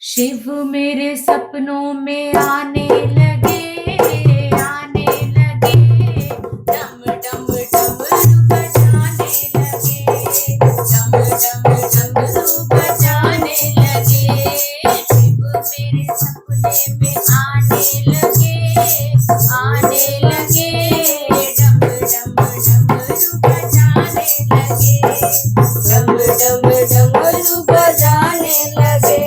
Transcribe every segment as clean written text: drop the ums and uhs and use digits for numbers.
शिव मेरे सपनों में आने लगे, आने लगे। डम डम डमरू बजाने लगे, डम डम डमरू बजाने लगे। शिव मेरे सपने में आने लगे, आने लगे। डम डम डमरू बजाने लगे, डम डम डमरू बजाने लगे।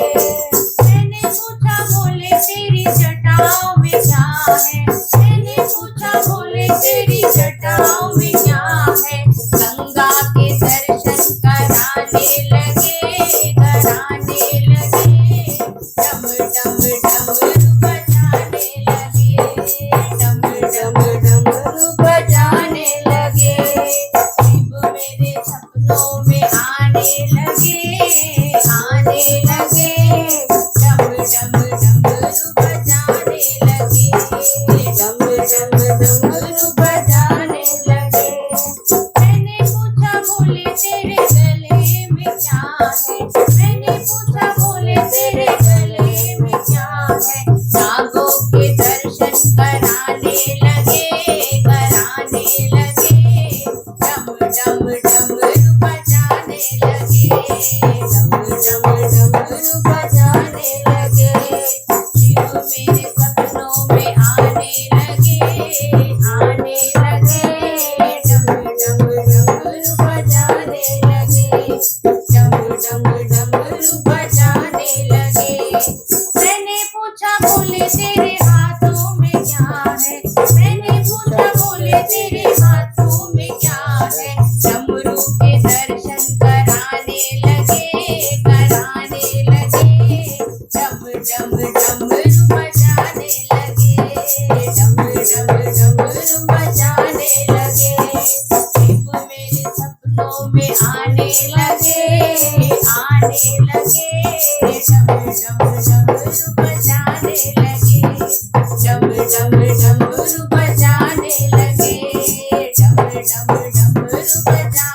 मैंने पूछा बोले तेरी जटाओं में क्या है, मैंने पूछा बोले तेरी जटाओं में क्या है। गंगा के दर्शन कराने लगे, कराने लगे। डम डम डमरू बजाने लगे, डम डम डमरू बजाने लगे। शिव मेरे सपनों में आने लगे, आने लगे। डम डम डमरू बजाने लगे, डम डम डमरू बजाने लगे। मैंने पूछा बोले तेरे गले में क्या है, मैंने पूछा बोले तेरे गले में क्या है। नागों के दर्शन कराने लगे, कराने लगे। डम डम डमरू बजाने लगे, डम डम डमरू बजाने लगे। शिव मेरे सपनों में आने लगे, आने लगे। डम डम डमरू बजाने लगे, डम डम डमरू बजाने लगे। मैंने पूछा बोले तेरे हाथों में क्या है, मैंने पूछा बोले तेरे हाथों में क्या है। डमरू के दर्शन कराने लगे, कराने लगे। डम डम डमरू बजाने लगे, डम डम डमरू बजाने लगे। शिव मेरे सपनों में आने लगे, आने लगे। डम डम डमरू बजाने लगे, डम डम डमरू बजाने लगे, डम डम डमरू बजाने